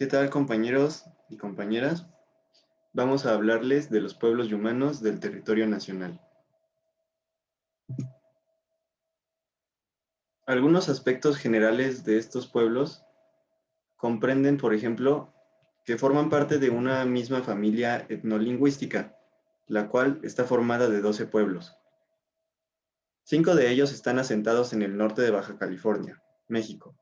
¿Qué tal, compañeros y compañeras? Vamos a hablarles de los pueblos y humanos del territorio nacional. Algunos aspectos generales de estos pueblos comprenden, por ejemplo, que forman parte de una misma familia etnolingüística, la cual está formada de 12 pueblos. 5 de ellos están asentados en el norte de Baja California, México.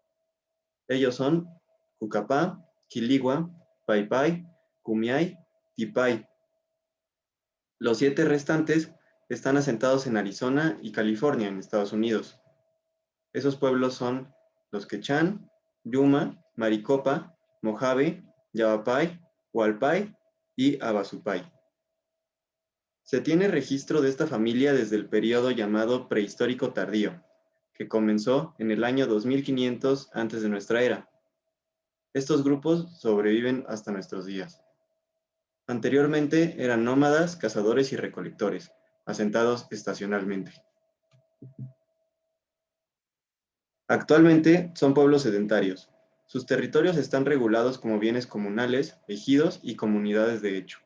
Ellos son Cucapá, Quiligua, Paypay, Cumiay, Tipay. Los 7 restantes están asentados en Arizona y California, en Estados Unidos. Esos pueblos son los Quechán, Yuma, Maricopa, Mojave, Yavapai, Hualpai y Abasupay. Se tiene registro de esta familia desde el periodo llamado prehistórico tardío, que comenzó en el año 2500 antes de nuestra era. Estos grupos sobreviven hasta nuestros días. Anteriormente eran nómadas, cazadores y recolectores, asentados estacionalmente. Actualmente son pueblos sedentarios. Sus territorios están regulados como bienes comunales, ejidos y comunidades de hecho.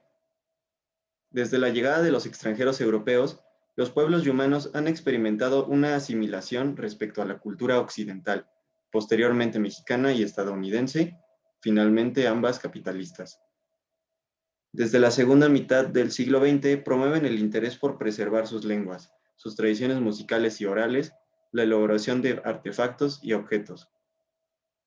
Desde la llegada de los extranjeros europeos, los pueblos yumanos han experimentado una asimilación respecto a la cultura occidental, posteriormente mexicana y estadounidense, finalmente ambas capitalistas. Desde la segunda mitad del siglo XX promueven el interés por preservar sus lenguas, sus tradiciones musicales y orales, la elaboración de artefactos y objetos.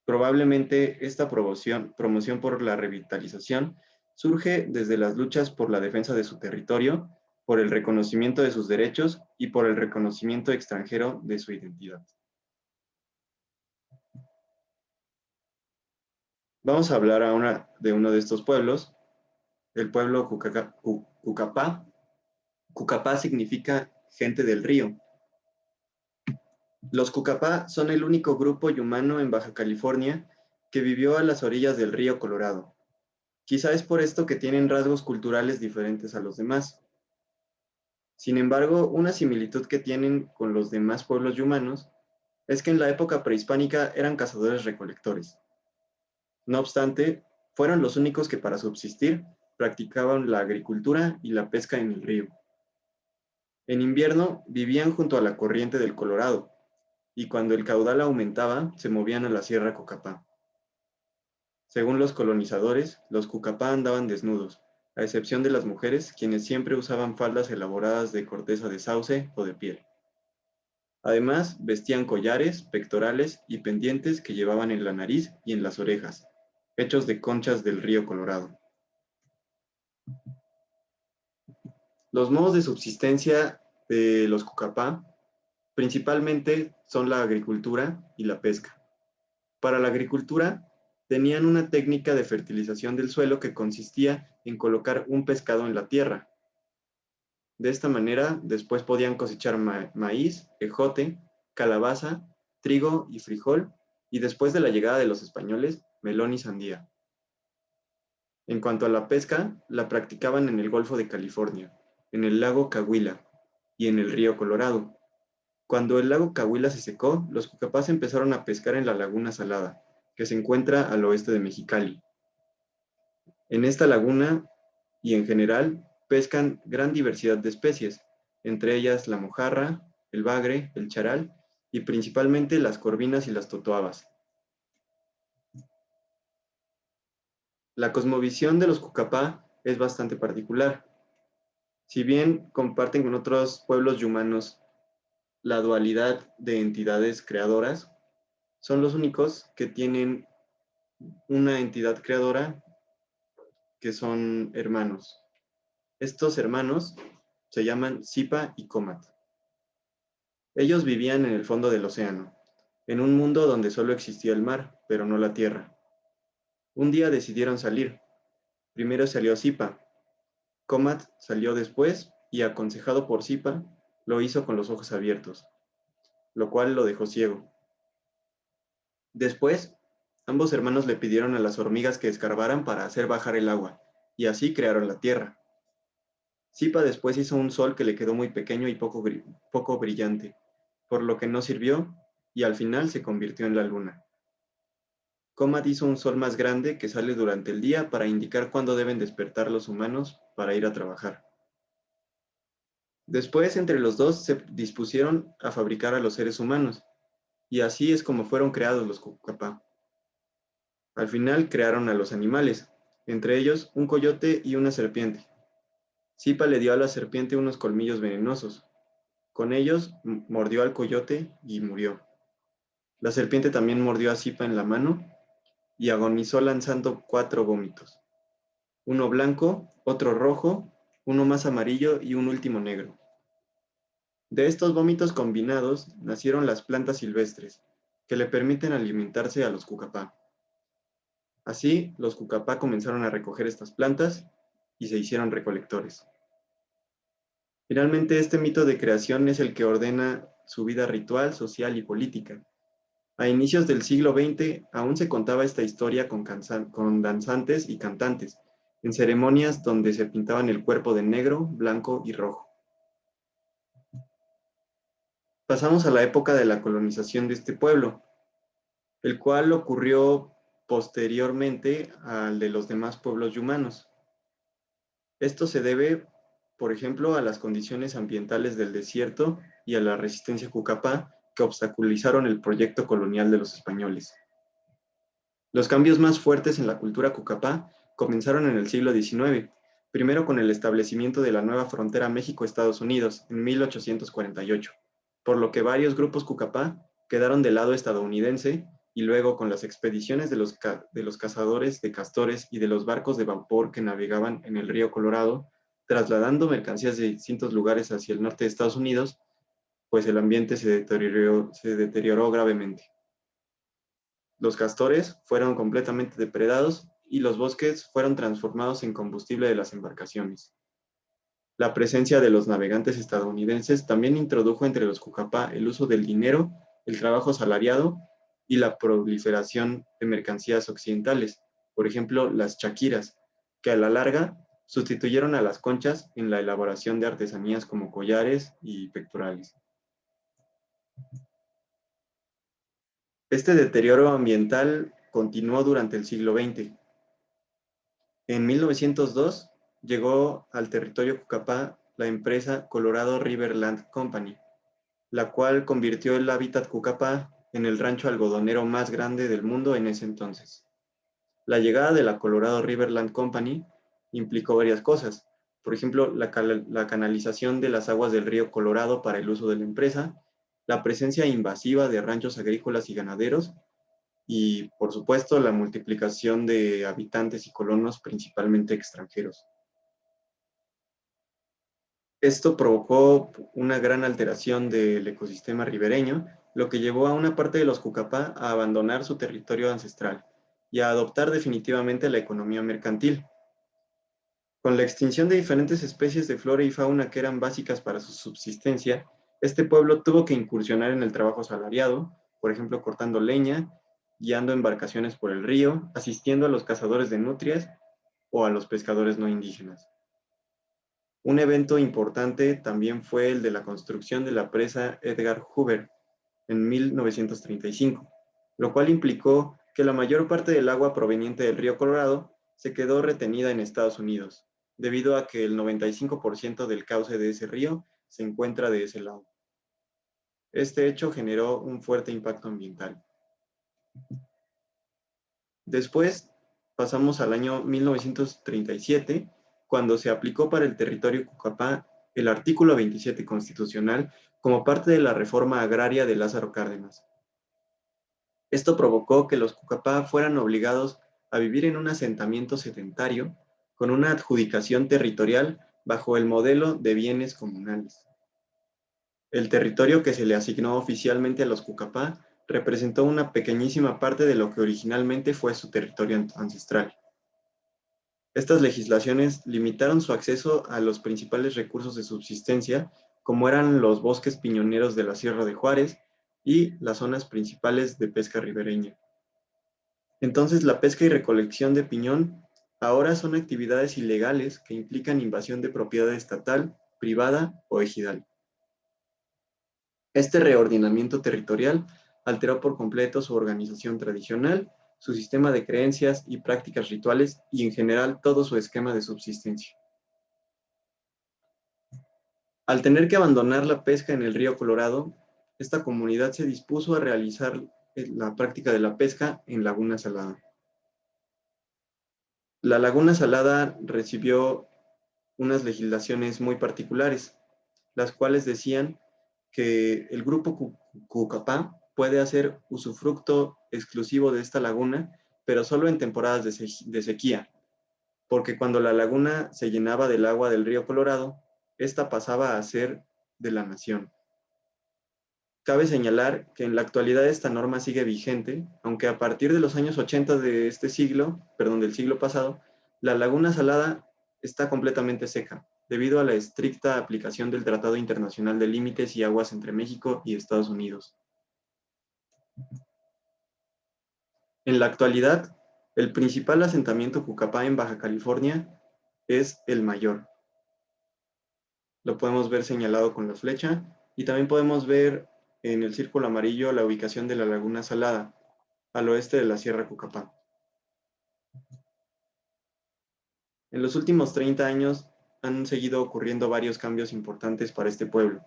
Probablemente esta promoción por la revitalización surge desde las luchas por la defensa de su territorio, por el reconocimiento de sus derechos y por el reconocimiento extranjero de su identidad. Vamos a hablar ahora de uno de estos pueblos, el pueblo Cucapá. Cucapá significa gente del río. Los Cucapá son el único grupo humano en Baja California que vivió a las orillas del río Colorado. Quizá es por esto que tienen rasgos culturales diferentes a los demás. Sin embargo, una similitud que tienen con los demás pueblos humanos es que en la época prehispánica eran cazadores-recolectores. No obstante, fueron los únicos que para subsistir practicaban la agricultura y la pesca en el río. En invierno vivían junto a la corriente del Colorado, y cuando el caudal aumentaba, se movían a la Sierra Cocapá. Según los colonizadores, los Cucapá andaban desnudos, a excepción de las mujeres, quienes siempre usaban faldas elaboradas de corteza de sauce o de piel. Además, vestían collares, pectorales y pendientes que llevaban en la nariz y en las orejas, hechos de conchas del río Colorado. Los modos de subsistencia de los Cucapá principalmente son la agricultura y la pesca. Para la agricultura, tenían una técnica de fertilización del suelo que consistía en colocar un pescado en la tierra. De esta manera, después podían cosechar maíz, ejote, calabaza, trigo y frijol, y después de la llegada de los españoles, melón y sandía. En cuanto a la pesca, la practicaban en el Golfo de California, en el lago Cahuila y en el río Colorado. Cuando el lago Cahuila se secó, los Cucapás empezaron a pescar en la Laguna Salada, que se encuentra al oeste de Mexicali. En esta laguna, y en general, pescan gran diversidad de especies, entre ellas la mojarra, el bagre, el charal y principalmente las corvinas y las totoabas. La cosmovisión de los Cucapá es bastante particular. Si bien comparten con otros pueblos yumanos la dualidad de entidades creadoras, son los únicos que tienen una entidad creadora que son hermanos. Estos hermanos se llaman Zipa y Comat. Ellos vivían en el fondo del océano, en un mundo donde solo existía el mar, pero no la tierra. Un día decidieron salir. Primero salió Zipa. Comat salió después y, aconsejado por Zipa, lo hizo con los ojos abiertos, lo cual lo dejó ciego. Después, ambos hermanos le pidieron a las hormigas que escarbaran para hacer bajar el agua, y así crearon la tierra. Zipa después hizo un sol que le quedó muy pequeño y poco brillante, por lo que no sirvió, y al final se convirtió en la luna. Comat hizo un sol más grande que sale durante el día para indicar cuándo deben despertar los humanos para ir a trabajar. Después, entre los dos se dispusieron a fabricar a los seres humanos, y así es como fueron creados los Cucapá. Al final crearon a los animales, entre ellos un coyote y una serpiente. Zipa le dio a la serpiente unos colmillos venenosos. Con ellos mordió al coyote y murió. La serpiente también mordió a Zipa en la mano y agonizó lanzando 4 vómitos. Uno blanco, otro rojo, uno más amarillo y un último negro. De estos vómitos combinados nacieron las plantas silvestres, que le permiten alimentarse a los Cucapá. Así, los Cucapá comenzaron a recoger estas plantas y se hicieron recolectores. Finalmente, este mito de creación es el que ordena su vida ritual, social y política. A inicios del siglo XX aún se contaba esta historia con danzantes y cantantes, en ceremonias donde se pintaban el cuerpo de negro, blanco y rojo. Pasamos a la época de la colonización de este pueblo, el cual ocurrió posteriormente al de los demás pueblos yumanos. Esto se debe, por ejemplo, a las condiciones ambientales del desierto y a la resistencia Cucapá que obstaculizaron el proyecto colonial de los españoles. Los cambios más fuertes en la cultura Cucapá comenzaron en el siglo XIX, primero con el establecimiento de la nueva frontera México-Estados Unidos en 1848, por lo que varios grupos Cucapá quedaron del lado estadounidense y luego con las expediciones de los cazadores de castores y de los barcos de vapor que navegaban en el río Colorado, trasladando mercancías de distintos lugares hacia el norte de Estados Unidos, pues el ambiente se deterioró gravemente. Los castores fueron completamente depredados y los bosques fueron transformados en combustible de las embarcaciones. La presencia de los navegantes estadounidenses también introdujo entre los Cucapá el uso del dinero, el trabajo asalariado y la proliferación de mercancías occidentales, por ejemplo, las chaquiras, que a la larga sustituyeron a las conchas en la elaboración de artesanías como collares y pectorales. Este deterioro ambiental continuó durante el siglo XX. En 1902 llegó al territorio Cucapá la empresa Colorado River Land Company, la cual convirtió el hábitat Cucapá en el rancho algodonero más grande del mundo en ese entonces. La llegada de la Colorado River Land Company implicó varias cosas. Por ejemplo, la canalización de las aguas del río Colorado para el uso de la empresa, la presencia invasiva de ranchos agrícolas y ganaderos, y, por supuesto, la multiplicación de habitantes y colonos, principalmente extranjeros. Esto provocó una gran alteración del ecosistema ribereño, lo que llevó a una parte de los Cucapá a abandonar su territorio ancestral y a adoptar definitivamente la economía mercantil. Con la extinción de diferentes especies de flora y fauna que eran básicas para su subsistencia, este pueblo tuvo que incursionar en el trabajo asalariado, por ejemplo, cortando leña, guiando embarcaciones por el río, asistiendo a los cazadores de nutrias o a los pescadores no indígenas. Un evento importante también fue el de la construcción de la presa Edgar Hoover en 1935, lo cual implicó que la mayor parte del agua proveniente del río Colorado se quedó retenida en Estados Unidos, debido a que el 95% del cauce de ese río se encuentra de ese lado. Este hecho generó un fuerte impacto ambiental. Después pasamos al año 1937, cuando se aplicó para el territorio Cucapá el artículo 27 constitucional como parte de la reforma agraria de Lázaro Cárdenas. Esto provocó que los Cucapá fueran obligados a vivir en un asentamiento sedentario con una adjudicación territorial bajo el modelo de bienes comunales. El territorio que se le asignó oficialmente a los Cucapá representó una pequeñísima parte de lo que originalmente fue su territorio ancestral. Estas legislaciones limitaron su acceso a los principales recursos de subsistencia, como eran los bosques piñoneros de la Sierra de Juárez y las zonas principales de pesca ribereña. Entonces, la pesca y recolección de piñón ahora son actividades ilegales que implican invasión de propiedad estatal, privada o ejidal. Este reordenamiento territorial alteró por completo su organización tradicional su sistema de creencias y prácticas rituales y en general todo su esquema de subsistencia. Al tener que abandonar la pesca en el río Colorado, esta comunidad se dispuso a realizar la práctica de la pesca en Laguna Salada. La Laguna Salada recibió unas legislaciones muy particulares, las cuales decían que el grupo Cucapá puede hacer usufructo exclusivo de esta laguna, pero solo en temporadas de sequía, porque cuando la laguna se llenaba del agua del río Colorado, esta pasaba a ser de la nación. Cabe señalar que en la actualidad esta norma sigue vigente, aunque a partir de los años 80 de este siglo, del siglo pasado, la laguna salada está completamente seca, debido a la estricta aplicación del Tratado Internacional de Límites y Aguas entre México y Estados Unidos. En la actualidad, el principal asentamiento Cucapá en Baja California es el Mayor. Lo podemos ver señalado con la flecha y también podemos ver en el círculo amarillo la ubicación de la Laguna Salada, al oeste de la Sierra Cucapá. En los últimos 30 años han seguido ocurriendo varios cambios importantes para este pueblo.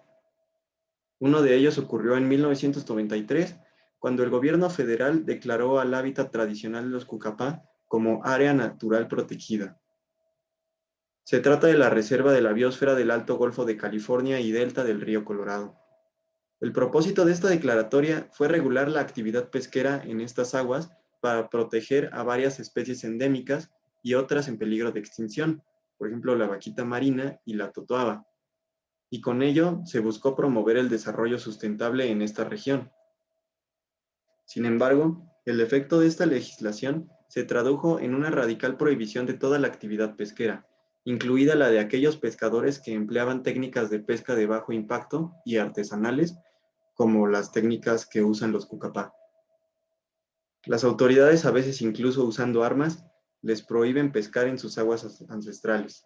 Uno de ellos ocurrió en 1993, cuando el gobierno federal declaró al hábitat tradicional de los Cucapá como área natural protegida. Se trata de la reserva de la biosfera del Alto Golfo de California y delta del río Colorado. El propósito de esta declaratoria fue regular la actividad pesquera en estas aguas para proteger a varias especies endémicas y otras en peligro de extinción, por ejemplo la vaquita marina y la totoaba. Y con ello se buscó promover el desarrollo sustentable en esta región. Sin embargo, el efecto de esta legislación se tradujo en una radical prohibición de toda la actividad pesquera, incluida la de aquellos pescadores que empleaban técnicas de pesca de bajo impacto y artesanales, como las técnicas que usan los Cucapá. Las autoridades, a veces incluso usando armas, les prohíben pescar en sus aguas ancestrales.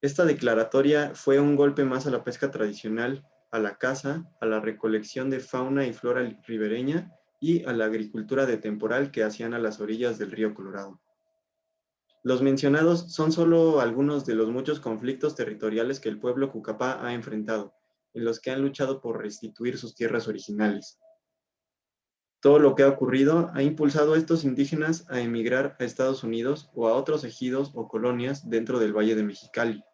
Esta declaratoria fue un golpe más a la pesca tradicional, a la caza, a la recolección de fauna y flora ribereña y a la agricultura de temporal que hacían a las orillas del río Colorado. Los mencionados son solo algunos de los muchos conflictos territoriales que el pueblo Cucapá ha enfrentado, en los que han luchado por restituir sus tierras originales. Todo lo que ha ocurrido ha impulsado a estos indígenas a emigrar a Estados Unidos o a otros ejidos o colonias dentro del Valle de Mexicali.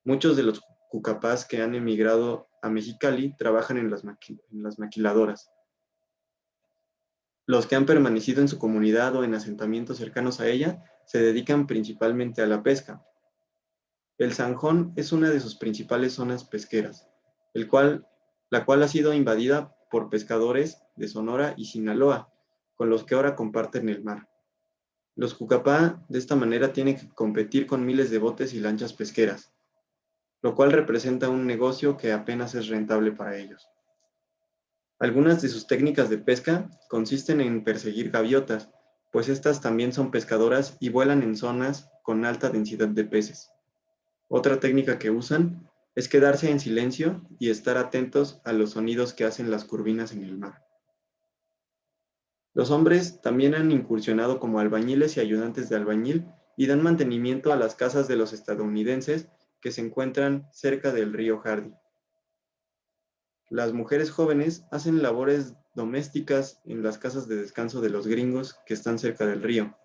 Muchos de los Cucapás que han emigrado a Mexicali trabajan en las maquiladoras. Los que han permanecido en su comunidad o en asentamientos cercanos a ella se dedican principalmente a la pesca. El Zanjón es una de sus principales zonas pesqueras, la cual ha sido invadida por pescadores de Sonora y Sinaloa, con los que ahora comparten el mar. Los Cucapá de esta manera tienen que competir con miles de botes y lanchas pesqueras, lo cual representa un negocio que apenas es rentable para ellos. Algunas de sus técnicas de pesca consisten en perseguir gaviotas, pues estas también son pescadoras y vuelan en zonas con alta densidad de peces. Otra técnica que usan es quedarse en silencio y estar atentos a los sonidos que hacen las curvinas en el mar. Los hombres también han incursionado como albañiles y ayudantes de albañil y dan mantenimiento a las casas de los estadounidenses que se encuentran cerca del río Hardy. Las mujeres jóvenes hacen labores domésticas en las casas de descanso de los gringos que están cerca del río,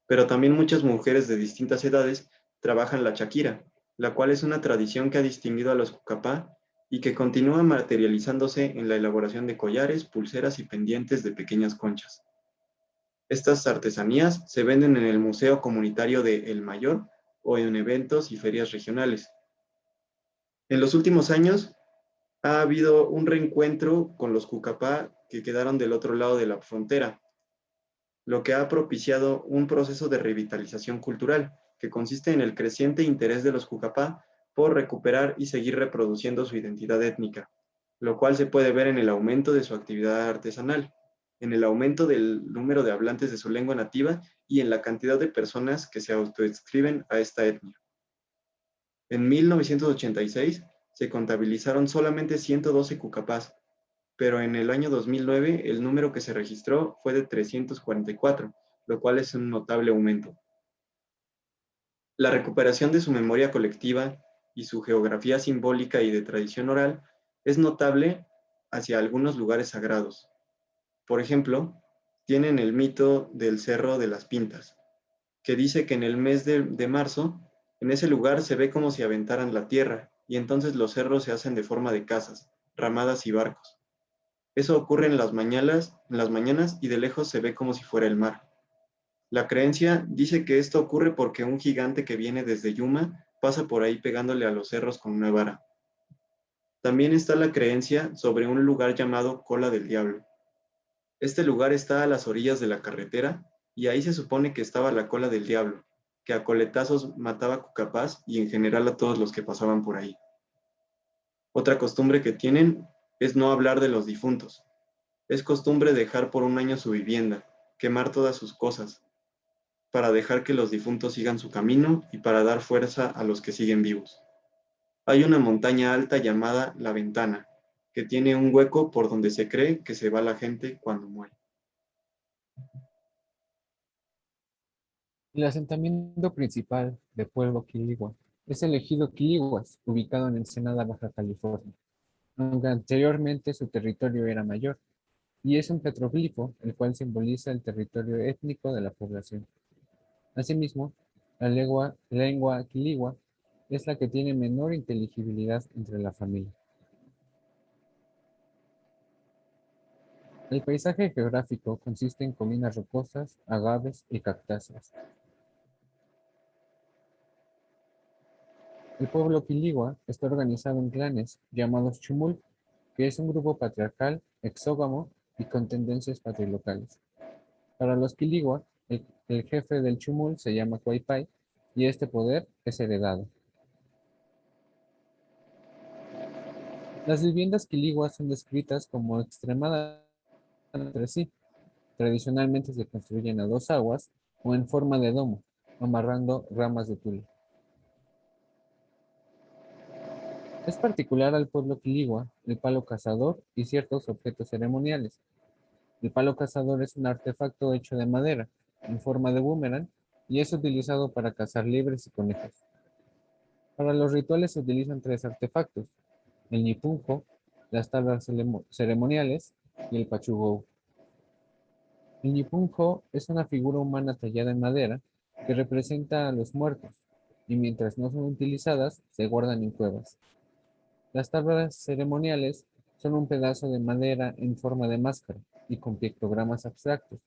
pero también muchas mujeres de distintas edades trabajan la chaquira, la cual es una tradición que ha distinguido a los Cucapá y que continúa materializándose en la elaboración de collares, pulseras y pendientes de pequeñas conchas. Estas artesanías se venden en el Museo Comunitario de El Mayor o en eventos y ferias regionales. En los últimos años, ha habido un reencuentro con los Cucapá que quedaron del otro lado de la frontera, lo que ha propiciado un proceso de revitalización cultural que consiste en el creciente interés de los Cucapá por recuperar y seguir reproduciendo su identidad étnica, lo cual se puede ver en el aumento de su actividad artesanal, en el aumento del número de hablantes de su lengua nativa y en la cantidad de personas que se autoadscriben a esta etnia. En 1986 se contabilizaron solamente 112 Cucapás, pero en el año 2009 el número que se registró fue de 344, lo cual es un notable aumento. La recuperación de su memoria colectiva y su geografía simbólica y de tradición oral es notable hacia algunos lugares sagrados. Por ejemplo, tienen el mito del Cerro de las Pintas, que dice que en el mes de marzo, en ese lugar se ve como si aventaran la tierra, y entonces los cerros se hacen de forma de casas, ramadas y barcos. Eso ocurre en las mañanas y de lejos se ve como si fuera el mar. La creencia dice que esto ocurre porque un gigante que viene desde Yuma pasa por ahí pegándole a los cerros con una vara. También está la creencia sobre un lugar llamado Cola del Diablo. Este lugar está a las orillas de la carretera y ahí se supone que estaba la cola del diablo, que a coletazos mataba a Cucapás y en general a todos los que pasaban por ahí. Otra costumbre que tienen es no hablar de los difuntos. Es costumbre dejar por un año su vivienda, quemar todas sus cosas, para dejar que los difuntos sigan su camino y para dar fuerza a los que siguen vivos. Hay una montaña alta llamada La Ventana, que tiene un hueco por donde se cree que se va la gente cuando muere. El asentamiento principal de Pueblo Quiligua es el ejido Quiliguas, ubicado en Ensenada, Baja California, aunque anteriormente su territorio era mayor, y es un petroglifo, el cual simboliza el territorio étnico de la población. Asimismo, la lengua quiligua es la que tiene menor inteligibilidad entre la familia. El paisaje geográfico consiste en colinas rocosas, agaves y cactáceas. El pueblo quiligua está organizado en clanes llamados chumul, que es un grupo patriarcal, exógamo y con tendencias patrilocales. Para los quiligua, el jefe del chumul se llama Cuaypay y este poder es heredado. Las viviendas quiliguas son descritas como extremadamente entre sí. Tradicionalmente se construyen a dos aguas o en forma de domo, amarrando ramas de tule. Es particular al pueblo quiligua el palo cazador y ciertos objetos ceremoniales. El palo cazador es un artefacto hecho de madera, en forma de boomerang, y es utilizado para cazar liebres y conejos. Para los rituales se utilizan tres artefactos: el nipunjo, las tablas ceremoniales y el pachugou. El nipunjo es una figura humana tallada en madera que representa a los muertos, y mientras no son utilizadas, se guardan en cuevas. Las tablas ceremoniales son un pedazo de madera en forma de máscara y con pictogramas abstractos.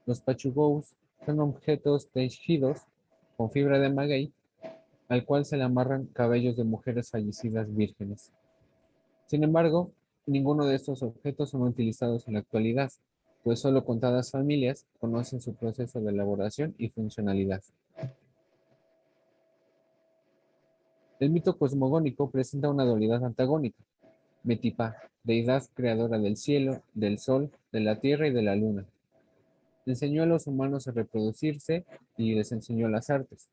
Los pachugous son objetos tejidos con fibra de maguey al cual se le amarran cabellos de mujeres fallecidas vírgenes. Sin embargo, ninguno de estos objetos son utilizados en la actualidad, pues solo contadas familias conocen su proceso de elaboración y funcionalidad. El mito cosmogónico presenta una dualidad antagónica: Metipá, deidad creadora del cielo, del sol, de la tierra y de la luna. Enseñó a los humanos a reproducirse y les enseñó las artes.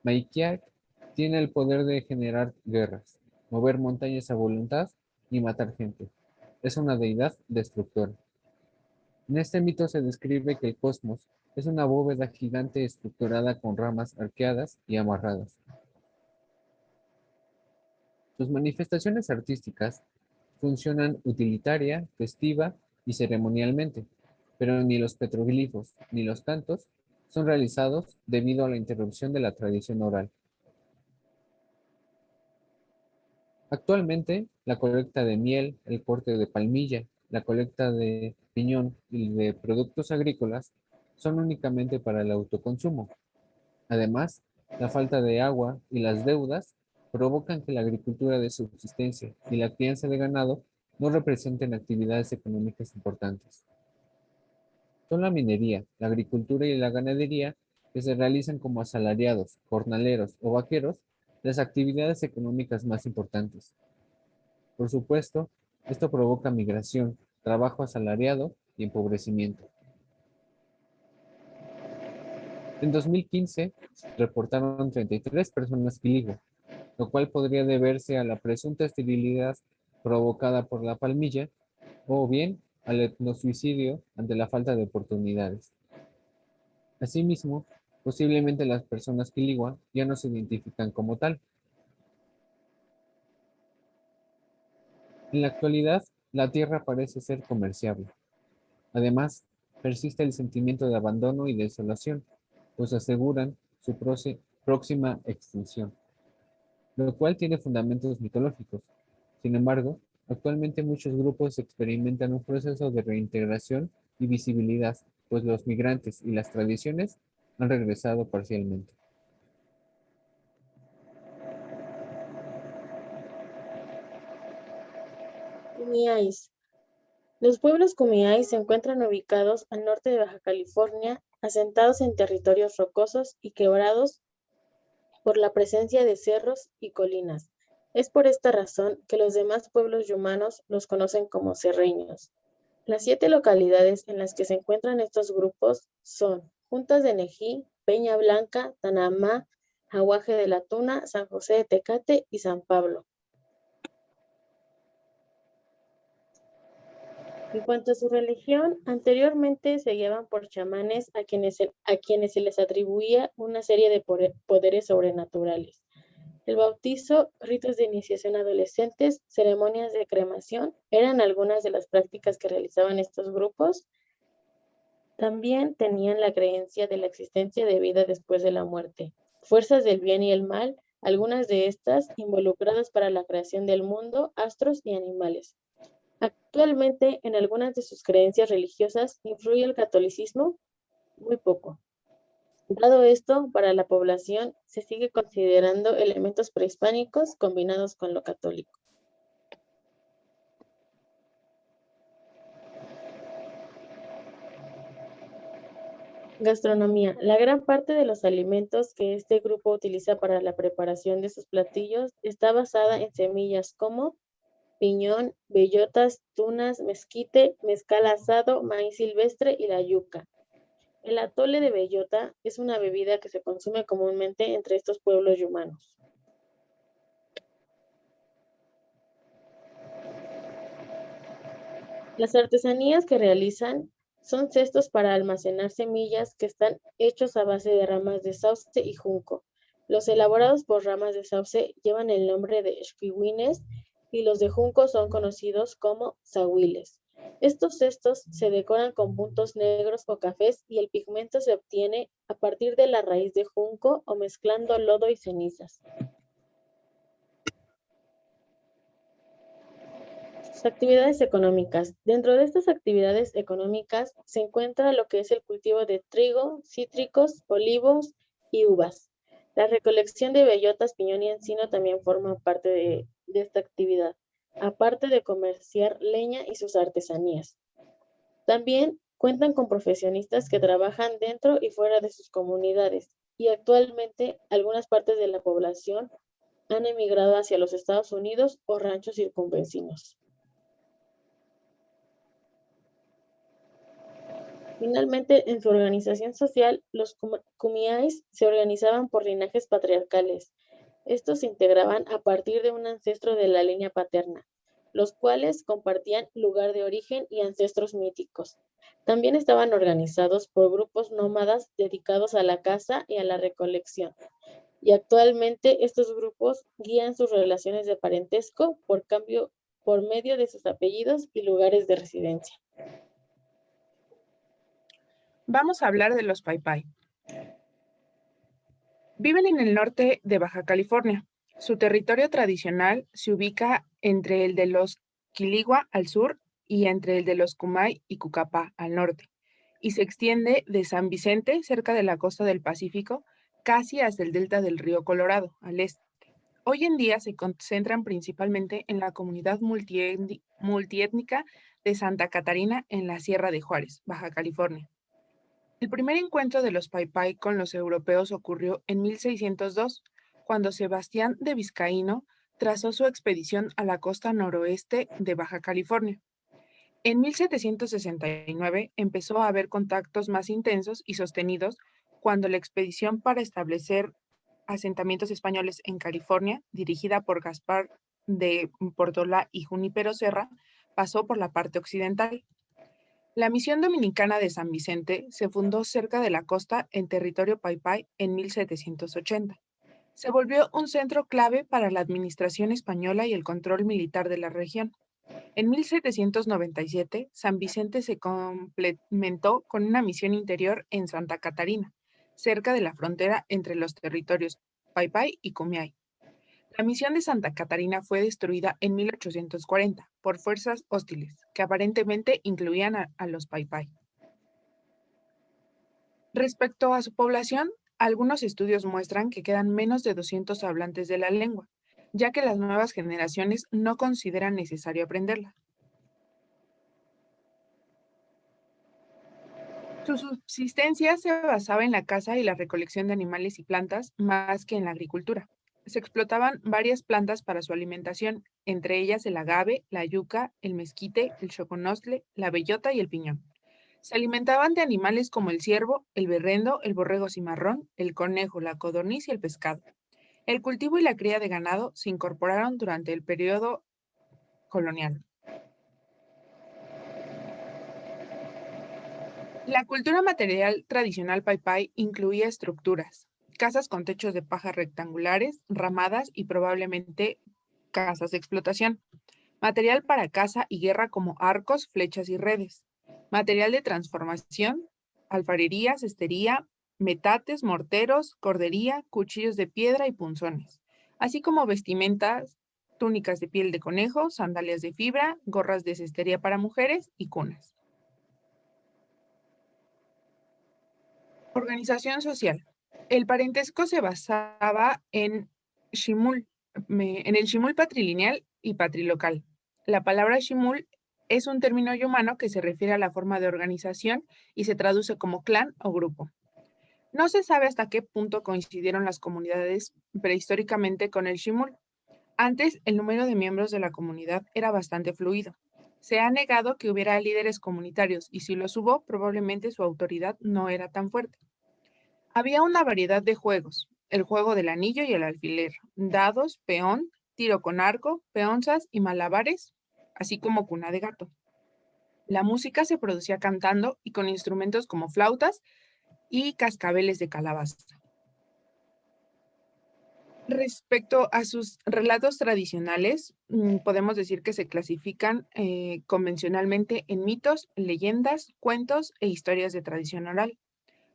Maikiak tiene el poder de generar guerras, mover montañas a voluntad y matar gente. Es una deidad destructora. En este mito se describe que el cosmos es una bóveda gigante estructurada con ramas arqueadas y amarradas. Sus manifestaciones artísticas funcionan utilitaria, festiva y ceremonialmente, pero ni los petroglifos ni los cantos son realizados debido a la interrupción de la tradición oral. Actualmente, la colecta de miel, el corte de palmilla, la colecta de piñón y de productos agrícolas son únicamente para el autoconsumo. Además, la falta de agua y las deudas provocan que la agricultura de subsistencia y la crianza de ganado no representen actividades económicas importantes. Son la minería, la agricultura y la ganadería, que se realizan como asalariados, jornaleros o vaqueros, las actividades económicas más importantes. Por supuesto, esto provoca migración, trabajo asalariado y empobrecimiento. En 2015, reportaron 33 personas quiligua, lo cual podría deberse a la presunta esterilidad provocada por la palmilla o bien al etnosuicidio ante la falta de oportunidades. Asimismo, posiblemente las personas quiligua ya no se identifican como tal. En la actualidad, la tierra parece ser comerciable. Además, persiste el sentimiento de abandono y desolación, pues aseguran su próxima extinción, lo cual tiene fundamentos mitológicos. Sin embargo, actualmente muchos grupos experimentan un proceso de reintegración y visibilidad, pues los migrantes y las tradiciones han regresado parcialmente. Cumiáis. Los pueblos Cumiáis se encuentran ubicados al norte de Baja California, asentados en territorios rocosos y quebrados por la presencia de cerros y colinas. Es por esta razón que los demás pueblos yumanos los conocen como serreños. Las 7 localidades en las que se encuentran estos grupos son Juntas de Nejí, Peña Blanca, Tanamá, Aguaje de la Tuna, San José de Tecate y San Pablo. En cuanto a su religión, anteriormente se guiaban por chamanes a quienes se les atribuía una serie de poderes sobrenaturales. El bautizo, ritos de iniciación adolescentes, ceremonias de cremación eran algunas de las prácticas que realizaban estos grupos. También tenían la creencia de la existencia de vida después de la muerte, fuerzas del bien y el mal, algunas de estas involucradas para la creación del mundo, astros y animales. Actualmente, en algunas de sus creencias religiosas influye el catolicismo muy poco. Dado esto, para la población se sigue considerando elementos prehispánicos combinados con lo católico. Gastronomía. La gran parte de los alimentos que este grupo utiliza para la preparación de sus platillos está basada en semillas como piñón, bellotas, tunas, mezquite, mezcal asado, maíz silvestre y la yuca. El atole de bellota es una bebida que se consume comúnmente entre estos pueblos yumanos. Las artesanías que realizan son cestos para almacenar semillas que están hechos a base de ramas de sauce y junco. Los elaborados por ramas de sauce llevan el nombre de esquihuines y los de junco son conocidos como zahuiles. Estos cestos se decoran con puntos negros o cafés y el pigmento se obtiene a partir de la raíz de junco o mezclando lodo y cenizas. Sus actividades económicas. Dentro de estas actividades económicas se encuentra lo que es el cultivo de trigo, cítricos, olivos y uvas. La recolección de bellotas, piñón y encino también forma parte de esta actividad, aparte de comerciar leña y sus artesanías. También cuentan con profesionistas que trabajan dentro y fuera de sus comunidades y actualmente algunas partes de la población han emigrado hacia los Estados Unidos o ranchos circunvecinos. Finalmente, en su organización social, los kumiais se organizaban por linajes patriarcales. Estos se integraban a partir de un ancestro de la línea paterna, los cuales compartían lugar de origen y ancestros míticos. También estaban organizados por grupos nómadas dedicados a la caza y a la recolección. Y actualmente estos grupos guían sus relaciones de parentesco por medio de sus apellidos y lugares de residencia. Vamos a hablar de los Paipai. Viven en el norte de Baja California. Su territorio tradicional se ubica entre el de los Quiligua al sur y entre el de los Kumai y Cucapá al norte, y se extiende de San Vicente, cerca de la costa del Pacífico, casi hasta el delta del río Colorado, al este. Hoy en día se concentran principalmente en la comunidad multiétnica de Santa Catarina en la Sierra de Juárez, Baja California. El primer encuentro de los Paipai con los europeos ocurrió en 1602, cuando Sebastián de Vizcaíno trazó su expedición a la costa noroeste de Baja California. En 1769 empezó a haber contactos más intensos y sostenidos cuando la expedición para establecer asentamientos españoles en California, dirigida por Gaspar de Portola y Junípero Serra, pasó por la parte occidental. La misión dominicana de San Vicente se fundó cerca de la costa en territorio Paypay en 1780. Se volvió un centro clave para la administración española y el control militar de la región. En 1797, San Vicente se complementó con una misión interior en Santa Catarina, cerca de la frontera entre los territorios Paypay y Cumiay. La misión de Santa Catarina fue destruida en 1840 por fuerzas hostiles, que aparentemente incluían a los Paypay. Respecto a su población, algunos estudios muestran que quedan menos de 200 hablantes de la lengua, ya que las nuevas generaciones no consideran necesario aprenderla. Su subsistencia se basaba en la caza y la recolección de animales y plantas más que en la agricultura. Se explotaban varias plantas para su alimentación, entre ellas el agave, la yuca, el mezquite, el choconostle, la bellota y el piñón. Se alimentaban de animales como el ciervo, el berrendo, el borrego cimarrón, el conejo, la codorniz y el pescado. El cultivo y la cría de ganado se incorporaron durante el periodo colonial. La cultura material tradicional Paypay incluía estructuras, casas con techos de paja rectangulares, ramadas y probablemente casas de explotación, material para caza y guerra como arcos, flechas y redes, material de transformación, alfarería, cestería, metates, morteros, cordería, cuchillos de piedra y punzones, así como vestimentas, túnicas de piel de conejo, sandalias de fibra, gorras de cestería para mujeres y cunas. Organización social. El parentesco se basaba en el Ximul patrilineal y patrilocal. La palabra Ximul es un término humano que se refiere a la forma de organización y se traduce como clan o grupo. No se sabe hasta qué punto coincidieron las comunidades prehistóricamente con el Ximul. Antes, el número de miembros de la comunidad era bastante fluido. Se ha negado que hubiera líderes comunitarios y si los hubo, probablemente su autoridad no era tan fuerte. Había una variedad de juegos, el juego del anillo y el alfiler, dados, peón, tiro con arco, peonzas y malabares, así como cuna de gato. La música se producía cantando y con instrumentos como flautas y cascabeles de calabaza. Respecto a sus relatos tradicionales, podemos decir que se clasifican convencionalmente en mitos, leyendas, cuentos e historias de tradición oral.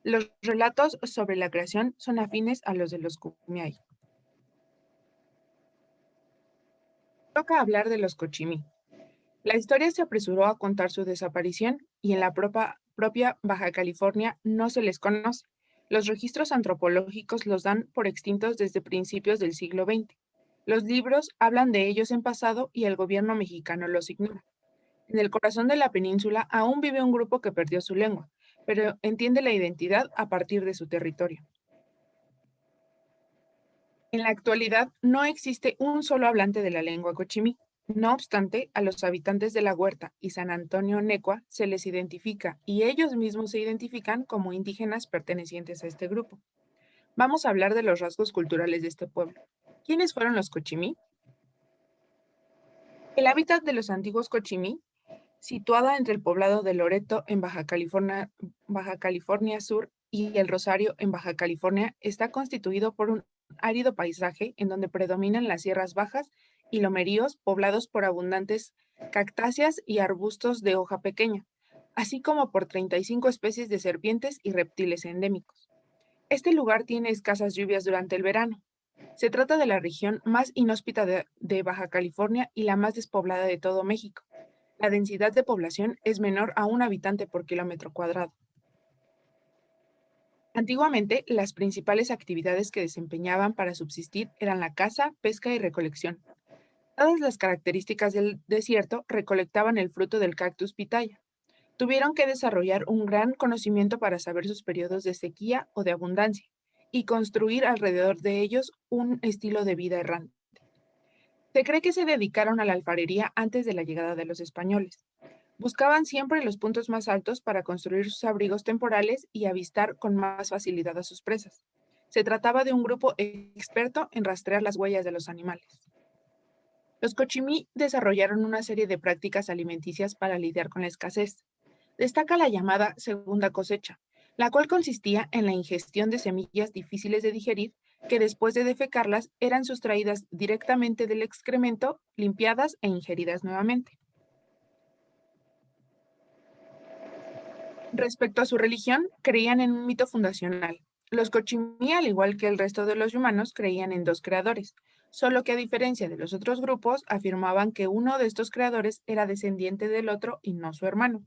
Los relatos sobre la creación son afines a los de los Kumiai. Toca hablar de los Cochimí. La historia se apresuró a contar su desaparición y en la propia Baja California no se les conoce. Los registros antropológicos los dan por extintos desde principios del siglo XX. Los libros hablan de ellos en pasado y el gobierno mexicano los ignora. En el corazón de la península aún vive un grupo que perdió su lengua, pero entiende la identidad a partir de su territorio. En la actualidad no existe un solo hablante de la lengua cochimí. No obstante, a los habitantes de La Huerta y San Antonio Necua se les identifica y ellos mismos se identifican como indígenas pertenecientes a este grupo. Vamos a hablar de los rasgos culturales de este pueblo. ¿Quiénes fueron los cochimí? El hábitat de los antiguos cochimí, situada entre el poblado de Loreto en Baja California Sur y El Rosario en Baja California, está constituido por un árido paisaje en donde predominan las sierras bajas y lomeríos poblados por abundantes cactáceas y arbustos de hoja pequeña, así como por 35 especies de serpientes y reptiles endémicos. Este lugar tiene escasas lluvias durante el verano. Se trata de la región más inhóspita de Baja California y la más despoblada de todo México. La densidad de población es menor a 1 habitante por kilómetro cuadrado. Antiguamente, las principales actividades que desempeñaban para subsistir eran la caza, pesca y recolección. Dadas las características del desierto, recolectaban el fruto del cactus pitaya. Tuvieron que desarrollar un gran conocimiento para saber sus periodos de sequía o de abundancia y construir alrededor de ellos un estilo de vida errante. Se cree que se dedicaron a la alfarería antes de la llegada de los españoles. Buscaban siempre los puntos más altos para construir sus abrigos temporales y avistar con más facilidad a sus presas. Se trataba de un grupo experto en rastrear las huellas de los animales. Los cochimí desarrollaron una serie de prácticas alimenticias para lidiar con la escasez. Destaca la llamada segunda cosecha, la cual consistía en la ingestión de semillas difíciles de digerir que después de defecarlas eran sustraídas directamente del excremento, limpiadas e ingeridas nuevamente. Respecto a su religión, creían en un mito fundacional. Los cochimí, al igual que el resto de los humanos, creían en dos creadores, solo que a diferencia de los otros grupos, afirmaban que uno de estos creadores era descendiente del otro y no su hermano.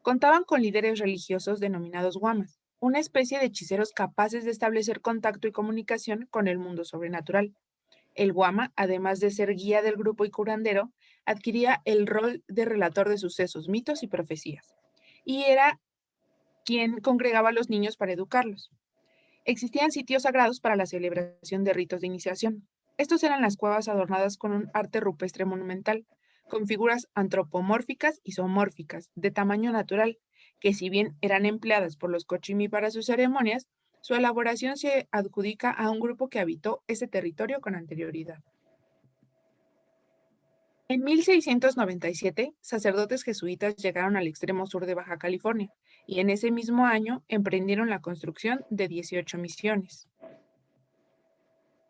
Contaban con líderes religiosos denominados guamas, una especie de hechiceros capaces de establecer contacto y comunicación con el mundo sobrenatural. El guama, además de ser guía del grupo y curandero, adquiría el rol de relator de sucesos, mitos y profecías, y era quien congregaba a los niños para educarlos. Existían sitios sagrados para la celebración de ritos de iniciación. Estos eran las cuevas adornadas con un arte rupestre monumental, con figuras antropomórficas y zoomórficas, de tamaño natural, que si bien eran empleadas por los cochimí para sus ceremonias, su elaboración se adjudica a un grupo que habitó ese territorio con anterioridad. En 1697, sacerdotes jesuitas llegaron al extremo sur de Baja California y en ese mismo año emprendieron la construcción de 18 misiones.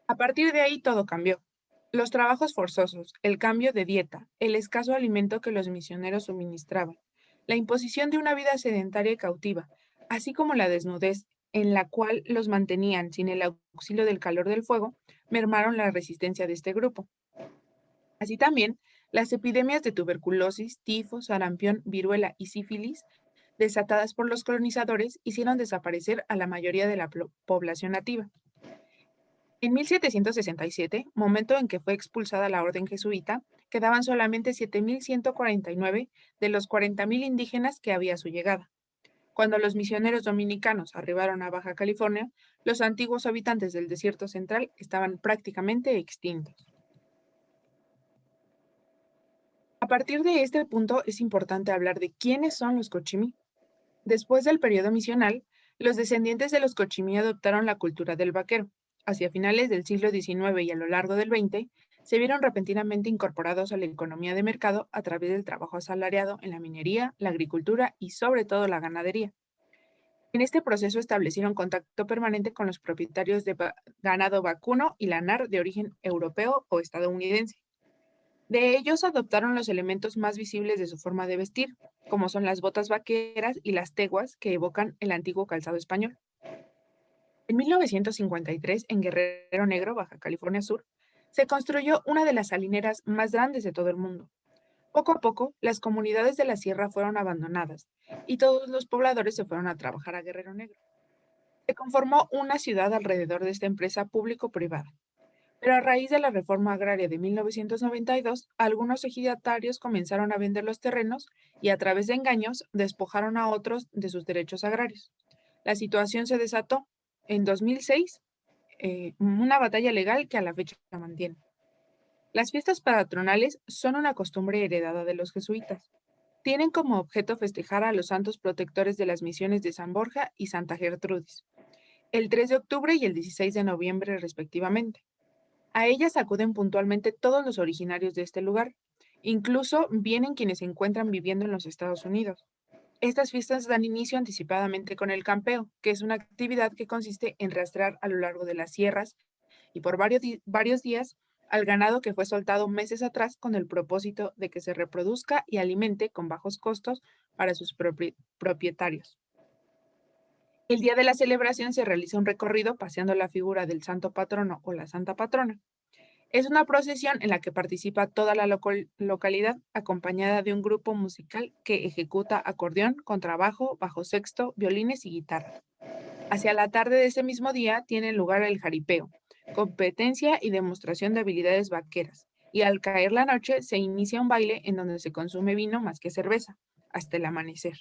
A partir de ahí todo cambió. Los trabajos forzosos, el cambio de dieta, el escaso alimento que los misioneros suministraban, la imposición de una vida sedentaria y cautiva, así como la desnudez en la cual los mantenían sin el auxilio del calor del fuego, mermaron la resistencia de este grupo. Así también, las epidemias de tuberculosis, tifo, sarampión, viruela y sífilis, desatadas por los colonizadores, hicieron desaparecer a la mayoría de la población nativa. En 1767, momento en que fue expulsada la orden jesuita, quedaban solamente 7.149 de los 40.000 indígenas que había a su llegada. Cuando los misioneros dominicanos arribaron a Baja California, los antiguos habitantes del desierto central estaban prácticamente extintos. A partir de este punto es importante hablar de quiénes son los cochimí. Después del periodo misional, los descendientes de los cochimí adoptaron la cultura del vaquero. Hacia finales del siglo XIX y a lo largo del XX, se vieron repentinamente incorporados a la economía de mercado a través del trabajo asalariado en la minería, la agricultura y sobre todo la ganadería. En este proceso establecieron contacto permanente con los propietarios de ganado vacuno y lanar de origen europeo o estadounidense. De ellos adoptaron los elementos más visibles de su forma de vestir, como son las botas vaqueras y las teguas que evocan el antiguo calzado español. En 1953, en Guerrero Negro, Baja California Sur, se construyó una de las salineras más grandes de todo el mundo. Poco a poco, las comunidades de la sierra fueron abandonadas y todos los pobladores se fueron a trabajar a Guerrero Negro. Se conformó una ciudad alrededor de esta empresa público-privada. Pero a raíz de la reforma agraria de 1992, algunos ejidatarios comenzaron a vender los terrenos y a través de engaños despojaron a otros de sus derechos agrarios. La situación se desató en 2006, una batalla legal que a la fecha se mantiene. Las fiestas patronales son una costumbre heredada de los jesuitas. Tienen como objeto festejar a los santos protectores de las misiones de San Borja y Santa Gertrudis, el 3 de octubre y el 16 de noviembre respectivamente. A ellas acuden puntualmente todos los originarios de este lugar. Incluso vienen quienes se encuentran viviendo en los Estados Unidos. Estas fiestas dan inicio anticipadamente con el campeo, que es una actividad que consiste en rastrear a lo largo de las sierras y por varios días al ganado que fue soltado meses atrás con el propósito de que se reproduzca y alimente con bajos costos para sus propietarios. El día de la celebración se realiza un recorrido paseando la figura del santo patrono o la santa patrona. Es una procesión en la que participa toda la localidad acompañada de un grupo musical que ejecuta acordeón, contrabajo, bajo sexto, violines y guitarra. Hacia la tarde de ese mismo día tiene lugar el jaripeo, competencia y demostración de habilidades vaqueras, y al caer la noche se inicia un baile en donde se consume vino más que cerveza, hasta el amanecer.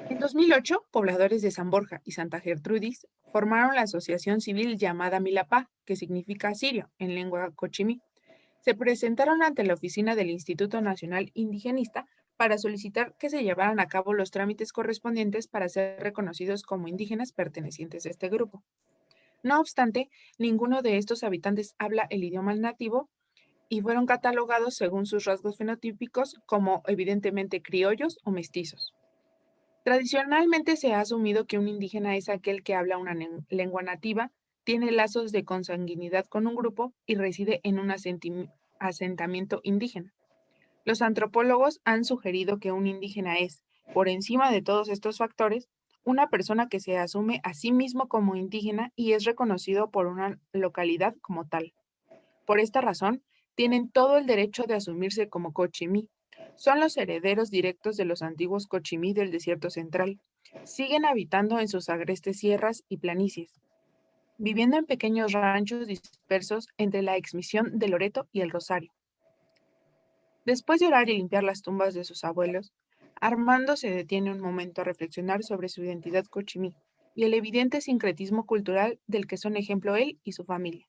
En 2008, pobladores de San Borja y Santa Gertrudis formaron la asociación civil llamada Milapá, que significa sirio en lengua cochimí. Se presentaron ante la oficina del Instituto Nacional Indigenista para solicitar que se llevaran a cabo los trámites correspondientes para ser reconocidos como indígenas pertenecientes a este grupo. No obstante, ninguno de estos habitantes habla el idioma nativo y fueron catalogados según sus rasgos fenotípicos como evidentemente criollos o mestizos. Tradicionalmente se ha asumido que un indígena es aquel que habla una lengua nativa, tiene lazos de consanguinidad con un grupo y reside en un asentamiento indígena. Los antropólogos han sugerido que un indígena es, por encima de todos estos factores, una persona que se asume a sí mismo como indígena y es reconocido por una localidad como tal. Por esta razón, tienen todo el derecho de asumirse como cochimí. Son los herederos directos de los antiguos cochimí del desierto central. Siguen habitando en sus agrestes sierras y planicies, viviendo en pequeños ranchos dispersos entre la exmisión de Loreto y el Rosario. Después de orar y limpiar las tumbas de sus abuelos, Armando se detiene un momento a reflexionar sobre su identidad cochimí y el evidente sincretismo cultural del que son ejemplo él y su familia.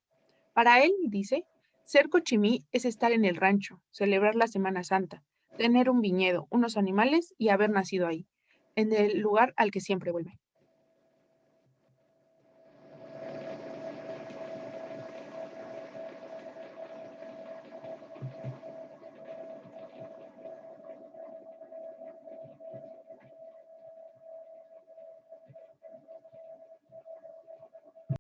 Para él, dice, ser cochimí es estar en el rancho, celebrar la Semana Santa, tener un viñedo, unos animales y haber nacido ahí, en el lugar al que siempre vuelve.